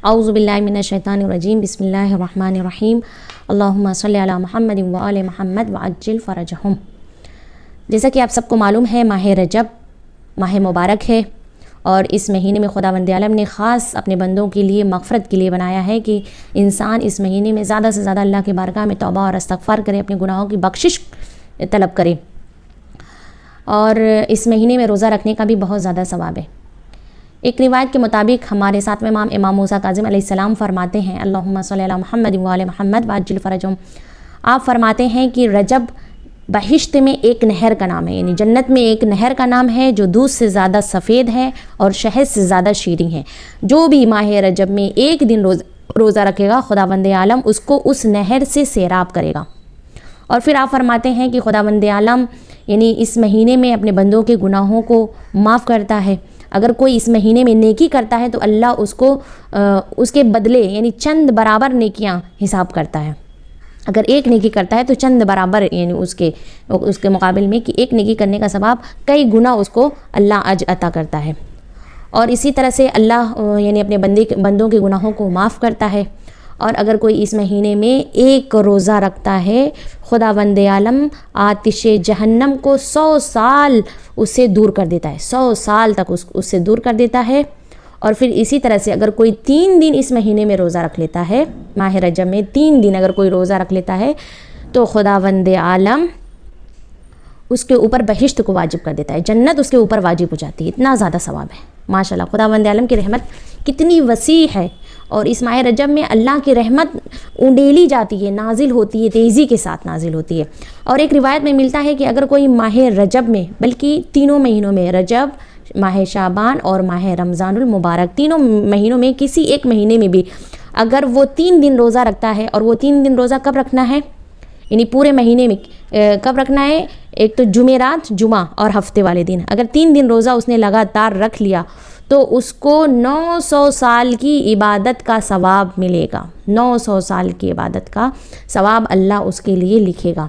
اعوذ باللہ من الشیطان الرجیم، بسم اللہ الرحمن الرحیم، اللہم صلی علی محمد وآل محمد وعجل فرجہم۔ جیسا کہ آپ سب کو معلوم ہے، ماہ رجب ماہ مبارک ہے، اور اس مہینے میں خداوند عالم نے خاص اپنے بندوں کے لیے مغفرت کے لیے بنایا ہے کہ انسان اس مہینے میں زیادہ سے زیادہ اللہ کی بارگاہ میں توبہ اور استغفار کرے، اپنے گناہوں کی بخشش طلب کرے، اور اس مہینے میں روزہ رکھنے کا بھی بہت زیادہ ثواب ہے۔ ایک روایت کے مطابق ہمارے ساتویں امام امام موسیٰ کاظم علیہ السلام فرماتے ہیں، اللہم صلی علی محمد وآل محمد وعجل فرجہم، آپ فرماتے ہیں کہ رجب بہشت میں ایک نہر کا نام ہے، یعنی جنت میں ایک نہر کا نام ہے جو دودھ سے زیادہ سفید ہے اور شہد سے زیادہ شیریں ہے۔ جو بھی ماہ رجب میں ایک دن روزہ رکھے گا، خداوند عالم اس کو اس نہر سے سیراب کرے گا۔ اور پھر آپ فرماتے ہیں کہ خداوند عالم یعنی اس مہینے میں اپنے بندوں کے گناہوں کو معاف کرتا ہے۔ اگر کوئی اس مہینے میں نیکی کرتا ہے تو اللہ اس کو اس کے بدلے یعنی چند برابر نیکیاں حساب کرتا ہے۔ اگر ایک نیکی کرتا ہے تو چند برابر یعنی اس کے مقابل میں کہ ایک نیکی کرنے کا ثواب کئی گنا اس کو اللہ اجر عطا کرتا ہے۔ اور اسی طرح سے اللہ یعنی اپنے بندوں کے گناہوں کو معاف کرتا ہے۔ اور اگر کوئی اس مہینے میں ایک روزہ رکھتا ہے، خداوند عالم آتش جہنم کو 100 سال اس سے دور کر دیتا ہے، 100 سال تک اس سے دور کر دیتا ہے۔ اور پھر اسی طرح سے اگر کوئی 3 دن اس مہینے میں روزہ رکھ لیتا ہے، ماہ رجب میں 3 دن اگر کوئی روزہ رکھ لیتا ہے تو خداوند عالم اس کے اوپر بہشت کو واجب کر دیتا ہے، جنت اس کے اوپر واجب ہو جاتی ہے۔ اتنا زیادہ ثواب ہے ماشاءاللہ۔ خداوند عالم کی رحمت کتنی وسیع ہے، اور اس ماہ رجب میں اللہ کی رحمت اونڈیلی جاتی ہے، نازل ہوتی ہے، تیزی کے ساتھ نازل ہوتی ہے۔ اور ایک روایت میں ملتا ہے کہ اگر کوئی ماہ رجب میں بلکہ تینوں مہینوں میں، رجب، ماہ شعبان اور ماہ رمضان المبارک، تینوں مہینوں میں کسی ایک مہینے میں بھی اگر وہ 3 دن روزہ رکھتا ہے، اور وہ 3 دن روزہ کب رکھنا ہے، یعنی پورے مہینے میں کب رکھنا ہے، ایک تو جمعرات، جمعہ اور ہفتے والے دن، اگر 3 دن روزہ اس نے لگاتار رکھ لیا تو اس کو 900 سال کی عبادت کا ثواب ملے گا۔ 900 سال کی عبادت کا ثواب اللہ اس کے لیے لکھے گا۔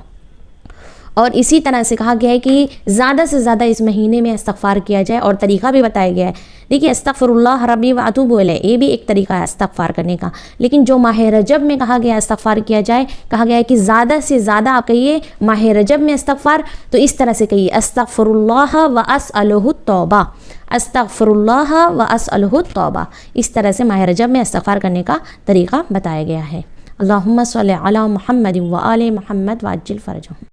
اور اسی طرح سے کہا گیا ہے کہ زیادہ سے زیادہ اس مہینے میں استغفار کیا جائے، اور طریقہ بھی بتایا گیا ہے۔ دیکھیے، استغفر اللہ ربی واتوب الیہ، یہ بھی ایک طریقہ ہے استغفار کرنے کا، لیکن جو ماہ رجب میں کہا گیا استغفار کیا جائے، کہا گیا ہے کہ زیادہ سے زیادہ آپ کہیے ماہ رجب میں استغفار، تو اس طرح سے کہیے استغفر اللہ واسألہ التوبہ، استغفر اللہ واسألہ التوبہ، اس طرح سے ماہ رجب میں استغفار کرنے کا طریقہ بتایا گیا ہے۔ اللہم صلی علی محمد وآل محمد وعجل فرجہم۔